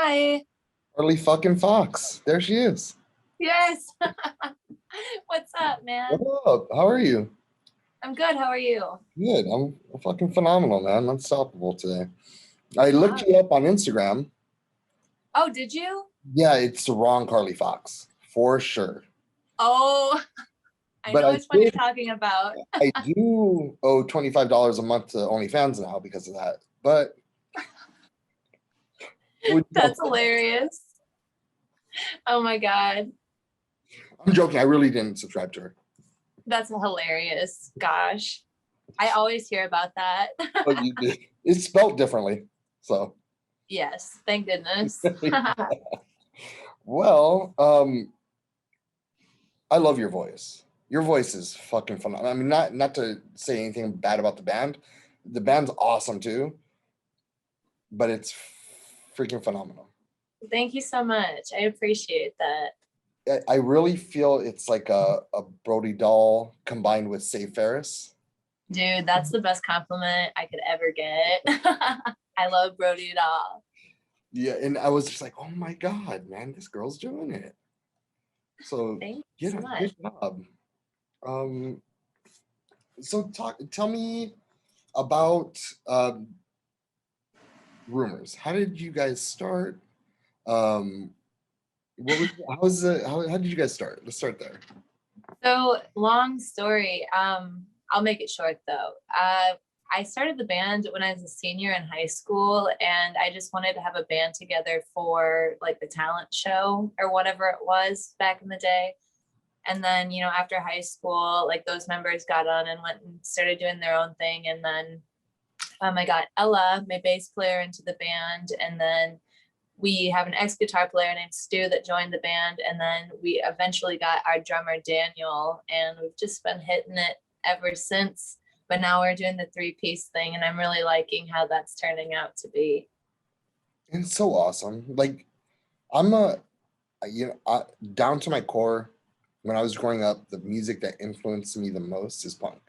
Hi. Early fucking Fox. There she is. Yes. What's up, What man? up? How are you? I'm good. How are you? Good. I'm fucking phenomenal, man. Unstoppable today. I looked Wow. you up on Instagram. Oh, did you? Yeah, it's the wrong Carly Fox for sure. Oh, I But know I which one you're did. talking about. I do owe $25 a month to OnlyFans now because of that. But would you- That's hilarious. Oh my God. I'm joking. I really didn't subscribe to her. That's hilarious. Gosh. I always hear about that. But you did. It's spelled differently. So Yes, thank goodness. well, I love your voice. Your voice is fucking phenomenal. I mean, not to say anything bad about the band. The band's awesome too, but it's freaking phenomenal. Thank you so much. I appreciate that. I really feel it's like a Brody doll combined with Save Ferris. Dude, that's the best compliment I could ever get. I love Brody doll. Yeah, and I was just like, oh my God, man, this girl's doing it. So Thank you yeah, so much. good job. Um, so tell me about Rumors. How did you guys start? Um, what was how did you guys start? Let's start there. So long story. I'll make it short though. I started the band when I was a senior in high school, and I just wanted to have a band together for like the talent show or whatever it was back in the day. And then, after high school, like those members got on and went and started doing their own thing. And then I got Ella, my bass player, into the band, and then we have an ex guitar player named Stu that joined the band, and then we eventually got our drummer Daniel, and we've just been hitting it ever since. But now we're doing the three-piece thing, and I'm really liking how that's turning out to be. It's so awesome. Like I'm a down to my core. When I was growing up, the music that influenced me the most is punk.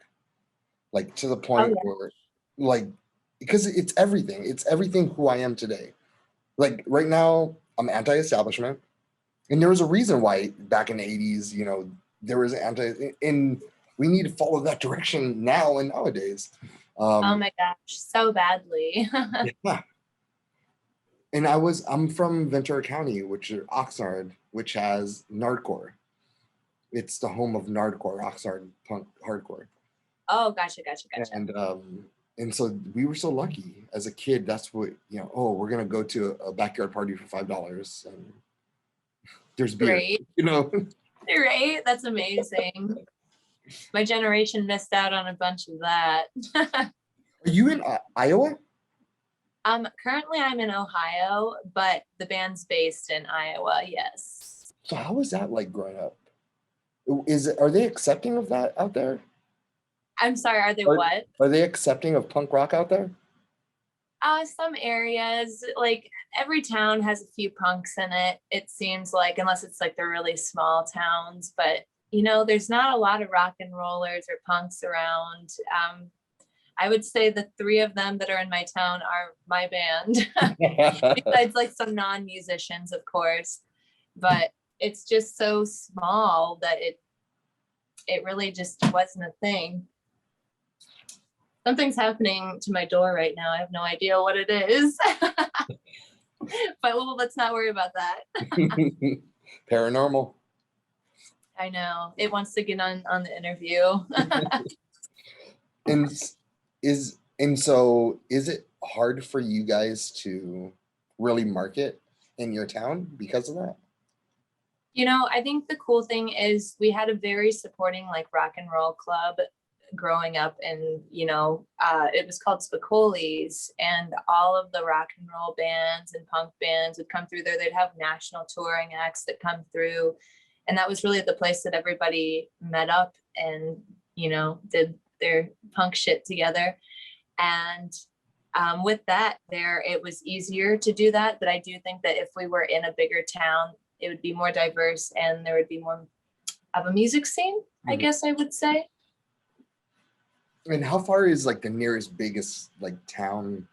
Like to the Oh point yeah. where, like, because it's everything. It's everything who I am today. Like right now, I'm anti-establishment, and there was a reason why back in the '80s, there was anti. And we need to follow that direction now and nowadays. Oh Um, my gosh, so badly. yeah. And I'm from Ventura County, which is Oxnard, which has Nardcore. It's the home of Nardcore, Oxnard punk hardcore. Oh, gotcha. And so we were so lucky as a kid. That's what oh, we're gonna go to a backyard party for $5 and there's beer, Great. Right? That's amazing. My generation missed out on a bunch of that. Are you in Iowa? Currently I'm in Ohio, but the band's based in Iowa, yes. So how was that like growing up? Are they accepting of that out there? I'm sorry, are they Are, what? are they accepting of punk rock out there? Some areas, like every town has a few punks in it, it seems like, unless it's like the really small towns. But there's not a lot of rock and rollers or punks around. I would say the three of them that are in my town are my band, besides like some non-musicians, of course. But it's just so small that it really just wasn't a thing. Something's happening to my door right now. I have no idea what it is. But let's not worry about that. Paranormal. I know. It wants to get on the interview. And so is it hard for you guys to really market in your town because of that? I think the cool thing is we had a very supporting like rock and roll club growing up, and it was called Spicoli's, and all of the rock and roll bands and punk bands would come through there. They'd have national touring acts that come through, and that was really the place that everybody met up and did their punk shit together. And with that there, it was easier to do that. But I do think that if we were in a bigger town, it would be more diverse and there would be more of a music scene, I guess I would say. And how far is like the nearest biggest like town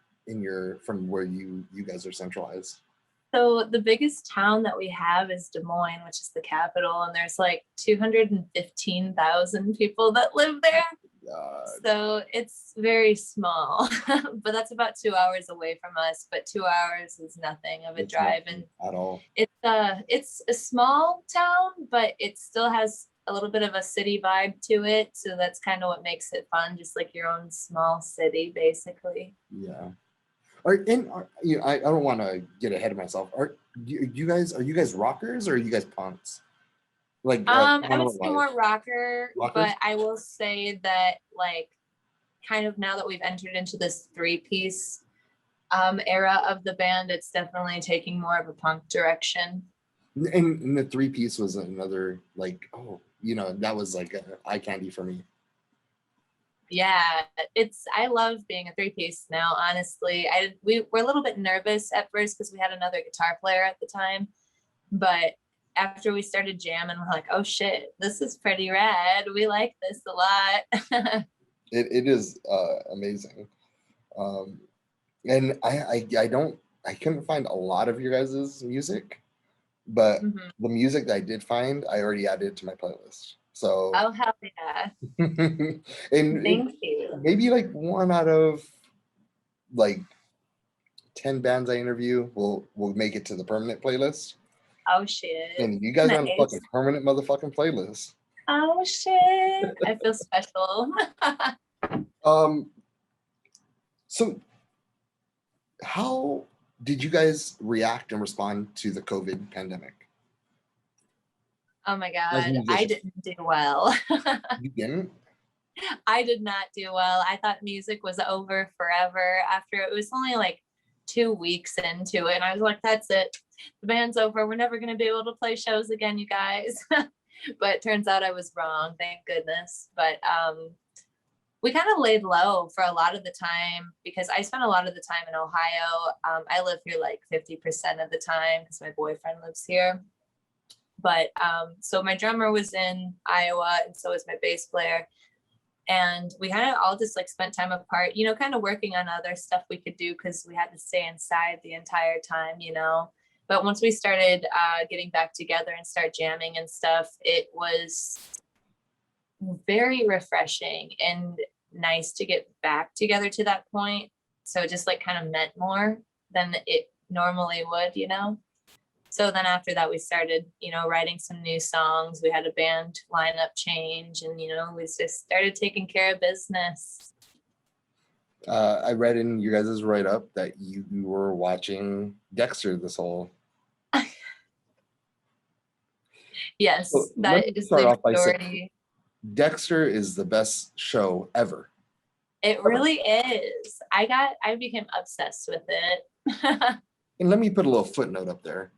from where you guys are centralized? So the biggest town that we have is Des Moines, which is the capital, and there's like 215,000 people that live there. God. So it's very small, but that's about 2 hours away from us. But 2 hours is nothing of a It's drive, nothing and at all. it's a small town, but it still has a little bit of a city vibe to it. So that's kind of what makes it fun, just like your own small city, basically. Yeah. You know, I don't want to get ahead of myself. Are you guys rockers or are you guys punks? Like I would say more rocker, rockers? but I will say that like kind of now that we've entered into this three-piece era of the band, it's definitely taking more of a punk direction. And the three piece was another like, oh, you know, that was like a eye candy for me. Yeah, I love being a three-piece now, honestly. We were a little bit nervous at first because we had another guitar player at the time, but after we started jamming, we're like, oh shit, this is pretty rad. We like this a lot. It is amazing. Um, and I couldn't find a lot of your guys' music, but Mhm. the music that I did find, I already added to my playlist. So Oh, hell yeah. and Thank you. maybe like one out of like 10 bands I interview will make it to the permanent playlist. Oh shit. And you guys on the fucking Nice. permanent motherfucking playlist. Oh shit. I feel special. Um, so how did you guys react and respond to the COVID pandemic Oh my as God. I musicians? didn't do well. You didn't? I did not do well. I thought music was over forever after it was only like 2 weeks into it. And I was like, that's it. The band's over. We're never going to be able to play shows again, you guys. But it turns out I was wrong. Thank goodness. But we kind of laid low for a lot of the time because I spent a lot of the time in Ohio. I live here like 50% of the time because my boyfriend lives here. But so my drummer was in Iowa and so was my bass player. And we kind of all just like spent time apart, you know, kind of working on other stuff we could do because we had to stay inside the entire time, you know. But once we started getting back together and start jamming and stuff, it was very refreshing and nice to get back together to that point. So it just like kind of meant more than it normally would, you know. So then after that, we started, you know, writing some new songs. We had a band lineup change and, you know, we just started taking care of business. I read in your guys' write up that you were watching Dexter this whole. Yes, So let that me is start the off by saying majority. Dexter is the best show ever. It Ever. really is. I became obsessed with it. And let me put a little footnote up there.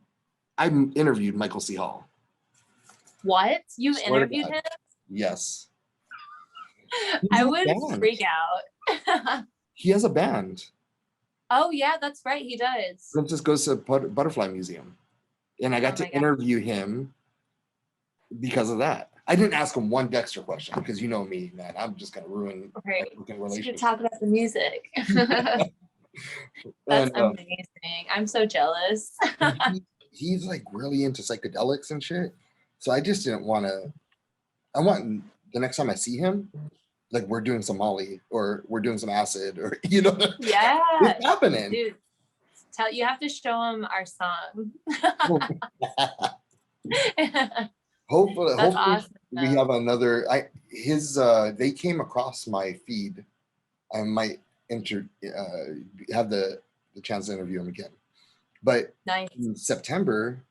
I interviewed Michael C. Hall. What? You've Swear to interviewed God. him? Yes. He's I in a would band. freak out. He has a band. Oh yeah, that's right. He does. Princess goes to Butterfly Museum. And I Oh got my to God. interview him because of that. I didn't ask him one Dexter question because you know me, man. I'm just gonna ruin Right. everything So you relationship. talk about the music. That's And amazing. I'm so jealous. he's like really into psychedelics and shit. So I just didn't want to. I want the next time I see him, like we're doing some Molly or we're doing some acid or you know, Yeah, it's happening. dude. You have to show him our song. hopefully, That's awesome. we have another. They came across my feed. I might have the chance to interview him again. But Nice. in September,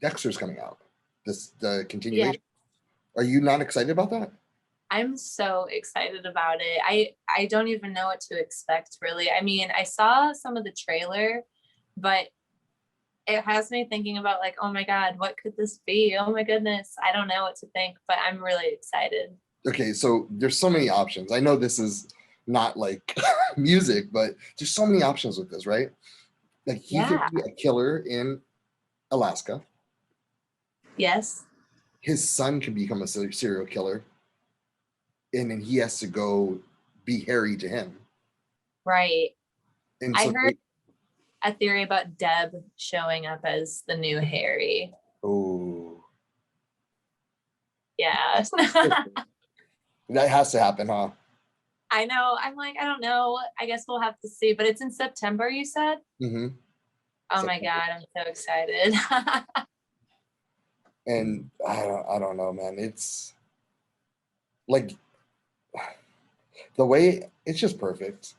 Dexter's coming out. The continuation. Yeah. Are you not excited about that? I'm so excited about it. I don't even know what to expect really. I mean, I saw some of the trailer, but it has me thinking about like, oh my God, what could this be? Oh my goodness. I don't know what to think, but I'm really excited. Okay, so there's so many options. I know this is not like music, but there's so many options with this, right? Like he could Yeah. be a killer in Alaska. Yes. His son can become a serial killer, and then he has to go be Harry to him. Right. And I so heard a theory about Deb showing up as the new Harry. Oh, Yeah. that has to happen, huh? I know. I'm like, I don't know. I guess we'll have to see. But it's in September, you said? Mm-hmm. Oh my God, I'm so excited. And I don't know, man. It's like the way it's just perfect.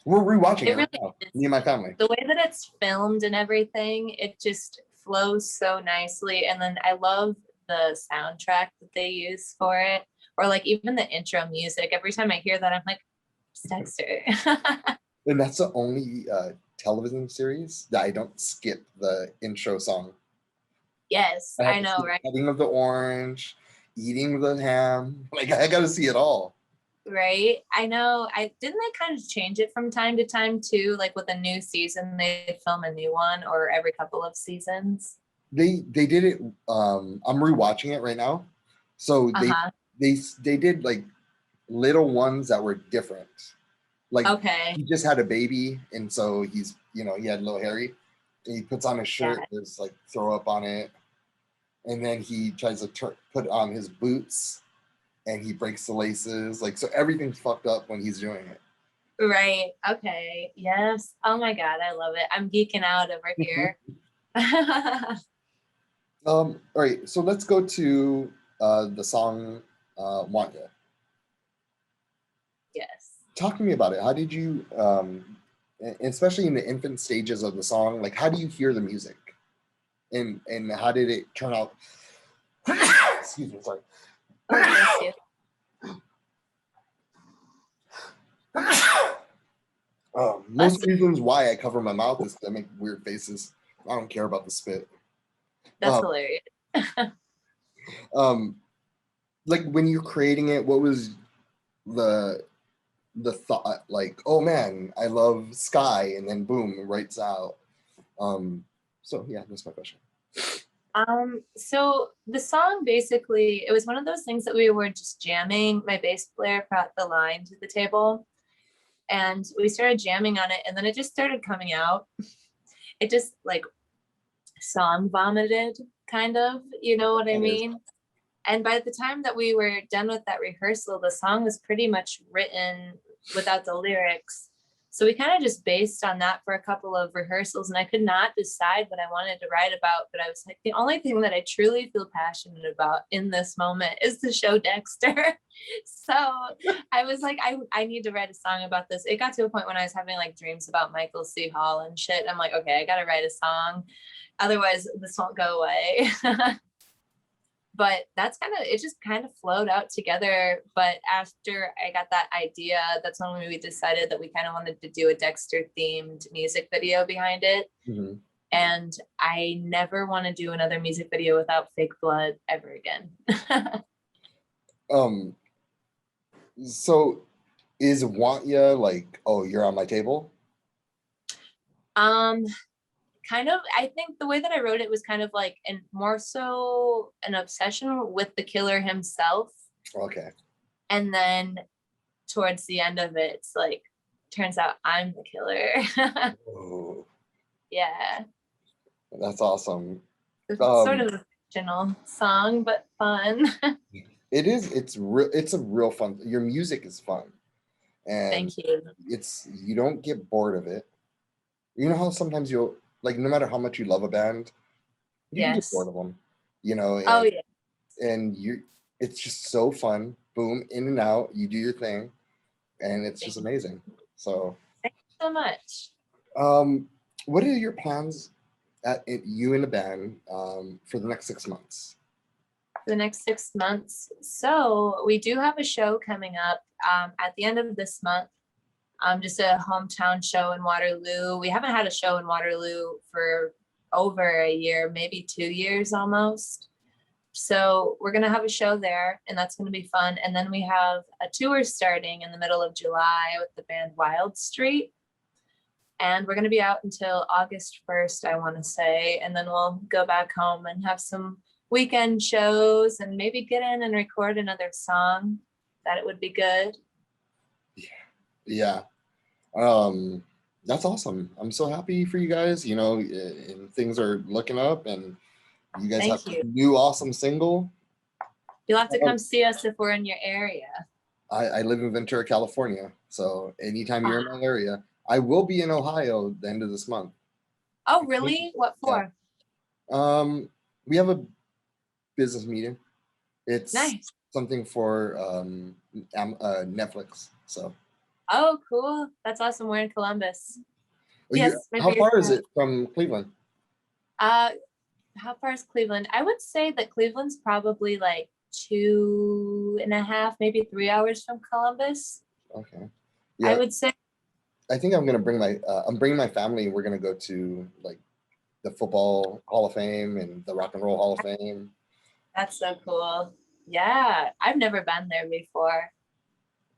We're rewatching It it right really now, is. me and my family. The way that it's filmed and everything, it just flows so nicely. And then I love the soundtrack that they use for it, or like even the intro music. Every time I hear that, I'm like, it's Dexter. And that's the only television series that I don't skip the intro song. Yes, I have I to see know, the right? cutting of the orange, eating the ham. Like I got to see it all. Right. I know. I didn't they kind of change it from time to time too, like with a new season, they film a new one or every couple of seasons. They did it. I'm rewatching it right now, so Uh-huh. they did like little ones that were different. Like Okay. he just had a baby, and so he's he had little Harry. And he puts on his Yeah. shirt. There's like throw up on it, and then he tries to put on his boots, and he breaks the laces. Like so, everything's fucked up when he's doing it. Right. Okay. Yes. Oh my God, I love it. I'm geeking out over here. All right, so let's go to the song "Want Ya." Yes. Talk to me about it. How did you, especially in the infant stages of the song, like how do you hear the music, and how did it turn out? Excuse me, sorry. Oh, bless you. Most Bless you. reasons why I cover my mouth is because I make weird faces. I don't care about the spit. That's Um, hilarious. um, like when you're creating it, what was the the thought? Like, oh man, I love Sky, and then boom, it writes out. Um, so yeah, that's my question. So the song basically, it was one of those things that we were just jamming. My bass player brought the line to the table and we started jamming on it, and then it just started coming out. It just like song vomited, kind of, you know what I That is. mean? And by the time that we were done with that rehearsal, the song was pretty much written without the lyrics. So we kind of just based on that for a couple of rehearsals, and I could not decide what I wanted to write about. But I was like, the only thing that I truly feel passionate about in this moment is the show Dexter. So I was like, I need to write a song about this. It got to a point when I was having like dreams about Michael C. Hall and shit. I'm like, okay, I got to write a song. Otherwise, this won't go away. But that's kind of, it just kind of flowed out together. But after I got that idea, that's when we decided that we kind of wanted to do a Dexter themed music video behind it. Mhm. And I never want to do another music video without fake blood ever again. Um, so is Want Ya like, oh, you're on my table? um Kind of, I think the way that I wrote it was kind of like, and more so an obsession with the killer himself. Okay. And then towards the end of it, it's like, turns out I'm the killer. Oh, Yeah. that's awesome. It's sort Um, of a fictional song, but fun. it is. It's real. It's a real fun. Your music is fun, and Thank you. it's you don't get bored of it. You know how sometimes you'll like, no matter how much you love a band, you can get bored Yes. of them. You know, Oh, and yeah. it's just so fun. Boom, in and out. You do your thing, and it's Thank just you amazing. So, so much. um, what are your plans you and the band for the next 6 months? For the next 6 months. So we do have a show coming up at the end of this month. Just a hometown show in Waterloo. We haven't had a show in Waterloo for over a year, maybe 2 years almost. So we're gonna have a show there, and that's gonna be fun. And then we have a tour starting in the middle of July with the band Wild Street. And we're going to be out until August 1st, I want to say. And then we'll go back home and have some weekend shows and maybe get in and record another song. That it would be good. Yeah. Um, That's awesome. I'm so happy for you guys. You know, and things are looking up, and you guys have Thank you. a new awesome single. You'll have to come see us if we're in your area. I live in Ventura, California, so anytime you're in Ah. my area, I will be in Ohio at the end of this month. Oh, really? What Yeah. for? We have a business meeting. It's Nice. something for Netflix. So. Oh, cool. That's awesome. We're in Columbus. Yes, How maybe. far is it from Cleveland? Uh, how far is Cleveland? I would say that Cleveland's probably like 2.5, maybe 3 hours from Columbus. Okay. I Yeah, would say. I think I'm bringing my family, and we're gonna go to like the Football Hall of Fame and the Rock and Roll Hall of Fame. That's so cool. Yeah, I've never been there before.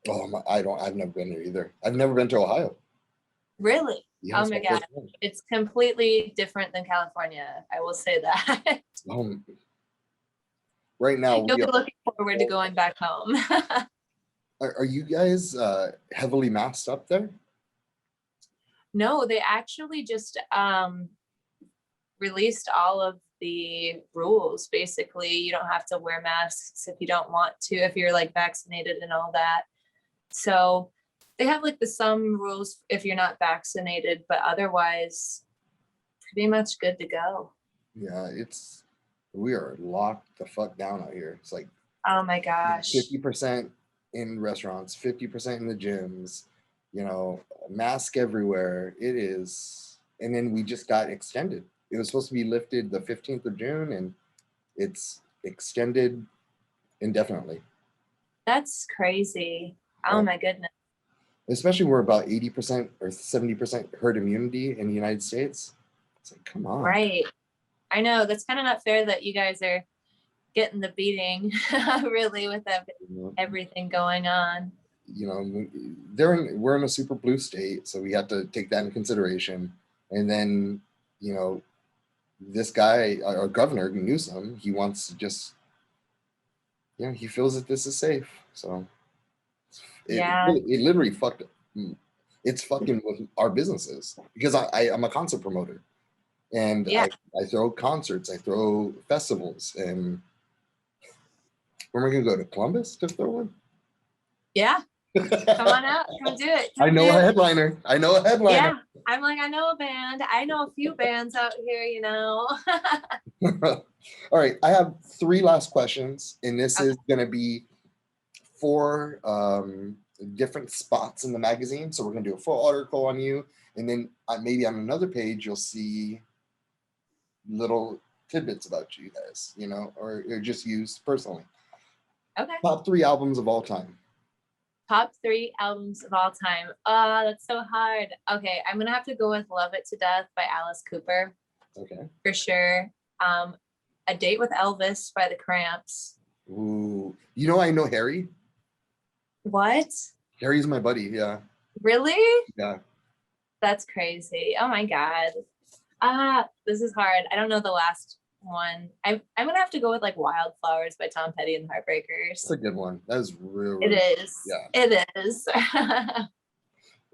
Oh, I've never been there either. I've never been to Ohio. Really? Yeah, Oh it's my my God. first time. It's completely different than California. I will say that. Right now You'll we be are. looking forward to going back home. Are you guys heavily masked up there? No, they actually just released all of the rules. Basically, you don't have to wear masks if you don't want to, if you're like vaccinated and all that. So they have like some rules if you're not vaccinated, but otherwise pretty much good to go. Yeah, we are locked the fuck down out here. It's like Oh my gosh. 50% in restaurants, 50% in the gyms, you know, mask everywhere. It is. And then we just got extended. It was supposed to be lifted the 15th of June, and it's extended indefinitely. That's crazy. Oh my goodness. Especially we're about 80% or 70% herd immunity in the United States. It's like, come on. Right. I know that's kind of not fair that you guys are getting the beating really with everything going on. You know, we're in a super blue state, so we have to take that into consideration. And then, you know, this guy, our governor Newsom, he wants to just, he feels that this is safe. So Yeah. it literally fucked. It's fucking with our businesses because I'm a concert promoter, and Yeah. I throw concerts, I throw festivals, and where am I gonna go to Columbus to throw one? Yeah. Come on out. Come do it. I know a headliner. Yeah. I'm like, I know a band. I know a few bands out here, you know. All right. I have 3 last questions, and this is going to be 4 different spots in the magazine. So we're going to do a full article on you, and then maybe on another page you'll see little tidbits about you guys, you know, or just used personally. Okay. Top 3 albums of all time. Top 3 albums of all time. That's so hard. Okay, I'm gonna have to go with "Love It to Death" by Alice Cooper. Okay. For sure. "A Date with Elvis" by the Cramps. Ooh, you know, I know Harry. What? Harry's my buddy. Yeah. Really? Yeah. That's crazy. Oh my God. This is hard. I don't know the last one. I'm gonna have to go with like "Wildflowers" by Tom Petty and the Heartbreakers. That's a good one. That is real. It is. Yeah. It is.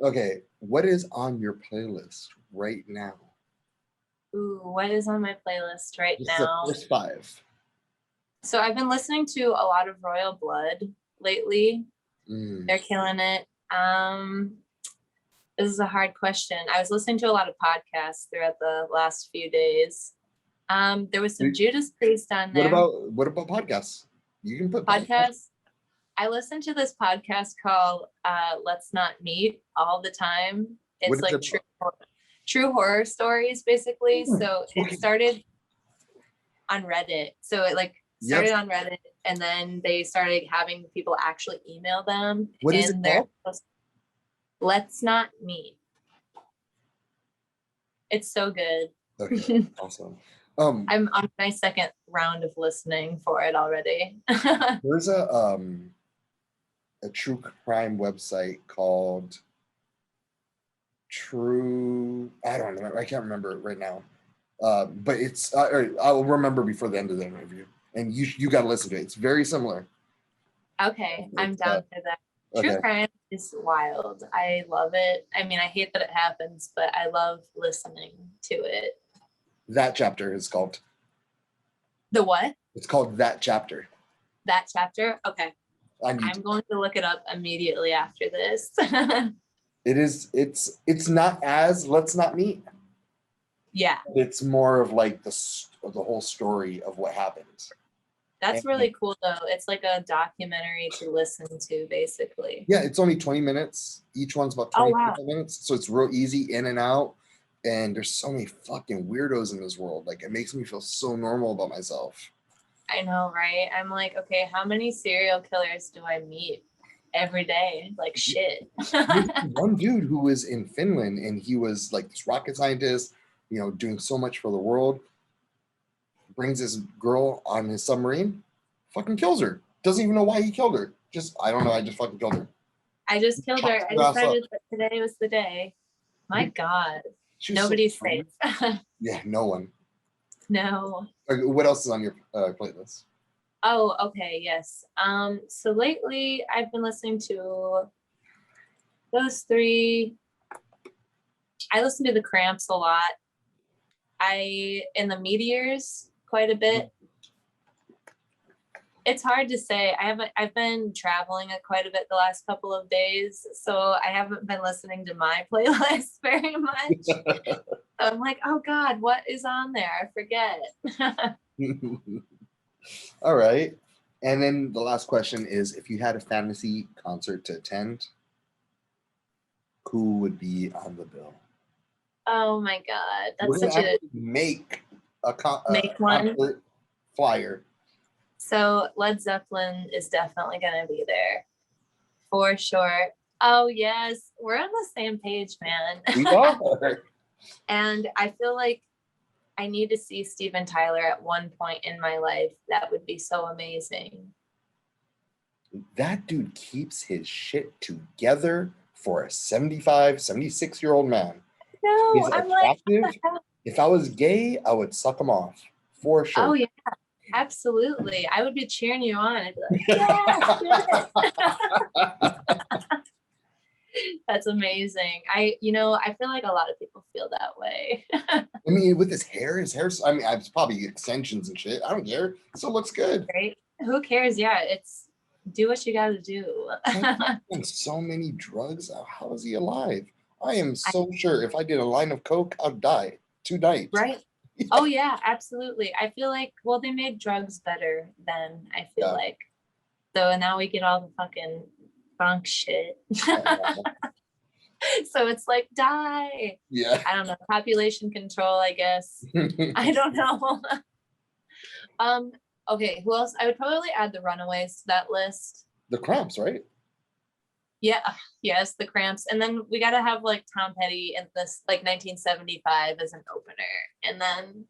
Okay, what is on your playlist right now? Ooh, what is on my playlist right Just now? the first 5. So I've been listening to a lot of Royal Blood lately. They're killing it. This is a hard question. I was listening to a lot of podcasts throughout the last few days. There was some Judas Priest on there. What about podcasts? You can put podcasts. I listen to this podcast called Let's Not Meet all the time. It's like true horror stories, basically. So it started on Reddit. So it like started on Reddit, and then they started having people actually email them. What is it called? Let's Not Meet. It's so good. Okay, awesome. I'm on my 2nd round of listening for it already. There's a true crime website called I don't know. I can't remember it right now. But it's I'll remember before the end of the interview, and you got to listen to it. It's very similar. Okay, I'm down for that. True crime is wild. I love it. I mean, I hate that it happens, but I love listening to it. That chapter is called. The what? It's called That Chapter. That chapter? Okay. I'm going to look it up immediately after this. It is, it's not as Let's Not Meet. Yeah. It's more of like the whole story of what happened. That's really cool though. It's like a documentary to listen to, basically. Yeah, it's only 20 minutes. Each one's about 20 minutes. So it's real easy in and out. And there's so many fucking weirdos in this world. Like, it makes me feel so normal about myself. I know, right? I'm like, okay, how many serial killers do I meet every day? Like, shit. One dude who was in Finland, and he was like this rocket scientist, you know, doing so much for the world, brings this girl on his submarine, fucking kills her. Doesn't even know why he killed her. Just, I don't know, I just fucking killed her. I just killed her. I decided that today was the day. My God. Nobody's safe. Yeah, no one. No. What else is on your playlist? Oh, okay, yes. So lately I've been listening to those three. I listen to the Cramps a lot. In the Meteors quite a bit. It's hard to say. I've been traveling quite a bit the last couple of days, so I haven't been listening to my playlist very much. So I'm like, oh God, what is on there? I forget. All right. And then the last question is, if you had a fantasy concert to attend, who would be on the bill? Oh my God. That's such a make one concert flyer. So Led Zeppelin is definitely going to be there for sure. Oh yes, we're on the same page, man. We are. And I feel like I need to see Steven Tyler at one point in my life. That would be so amazing. That dude keeps his shit together for a 75, 76-year-old man. No, he's I'm attractive. Like, if I was gay, I would suck him off for sure. Oh yeah, absolutely. I would be cheering you on. I'd be like, yeah. That's amazing. I feel like a lot of people feel that way. I mean, with his hair, I mean, it's probably extensions and shit. I don't care. It still looks good. Right? Who cares? Yeah, it's do what you got to do. And so many drugs. How is he alive? I am so sure if I did a line of coke, I'd die tonight. Right. Oh yeah, absolutely. I feel like, well, they made drugs better then, I feel like. So now we get all the fucking funk shit. So it's like, die. Yeah. I don't know. Population control, I guess. I don't know. Okay, who else? I would probably add the Runaways to that list. The Cramps, right? Yeah, yes, the Cramps. And then we got to have like Tom Petty in this like 1975 as an opener. And then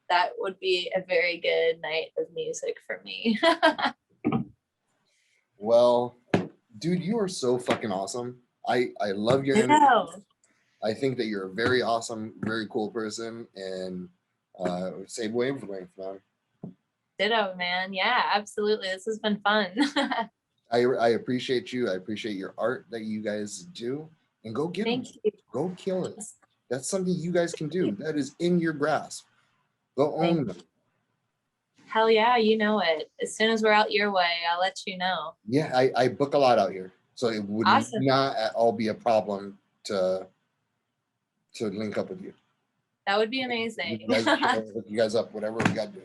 that would be a very good night of music for me. Well, dude, you are so fucking awesome. I love your energy. I think that you're a very awesome, very cool person, and save wavelength, man. Ditto, man. Yeah, absolutely. This has been fun. I appreciate you. I appreciate your art that you guys do, and go get them. Go kill it. That's something you guys can do. That is in your grasp. Go own them. Hell yeah, you know it. As soon as we're out your way, I'll let you know. Yeah, I book a lot out here, so it would not at all be a problem to link up with you. That would be amazing. Hook you guys up, whatever we got to do.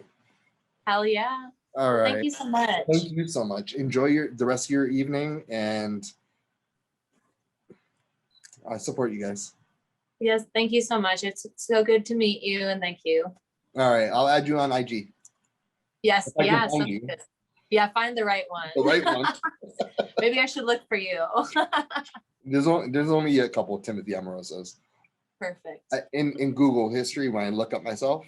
Hell yeah. All right. Thank you so much. Thank you so much. Enjoy the rest of your evening, and I support you guys. Yes, thank you so much. It's so good to meet you, and thank you. All right, I'll add you on IG. Yes, yeah, yeah, find the right one. The right one. Maybe I should look for you. There's only a couple of Timothy Amorosos. Perfect. In Google history, when I look up myself,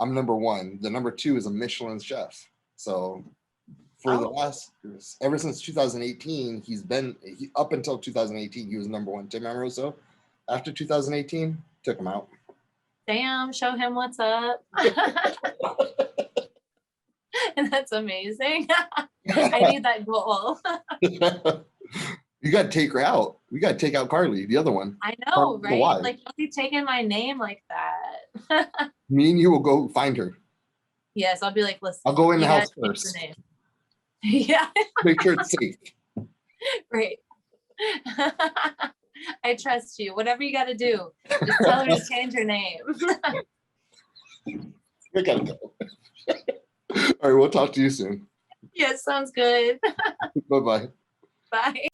I'm number 1. The number 2 is a Michelin chef. So for the last, ever since 2018, up until 2018, he was number 1 Tim Amoroso. After 2018, took him out. Damn, show him what's up. And that's amazing. I need that goal. You got to take her out. We got to take out Carly, the other one. I Carly know, with a right? Y. Like, don't be taking my name like that. Me and you will go find her. Yes, I'll be like, listen, I'll go in the you gotta house change the first. name. Yeah, Make sure it's safe. great. I trust you. Whatever you gotta do, just tell her to change her name. I gotta go. All right, we'll talk to you soon. Yes, sounds good. Bye-bye. Bye.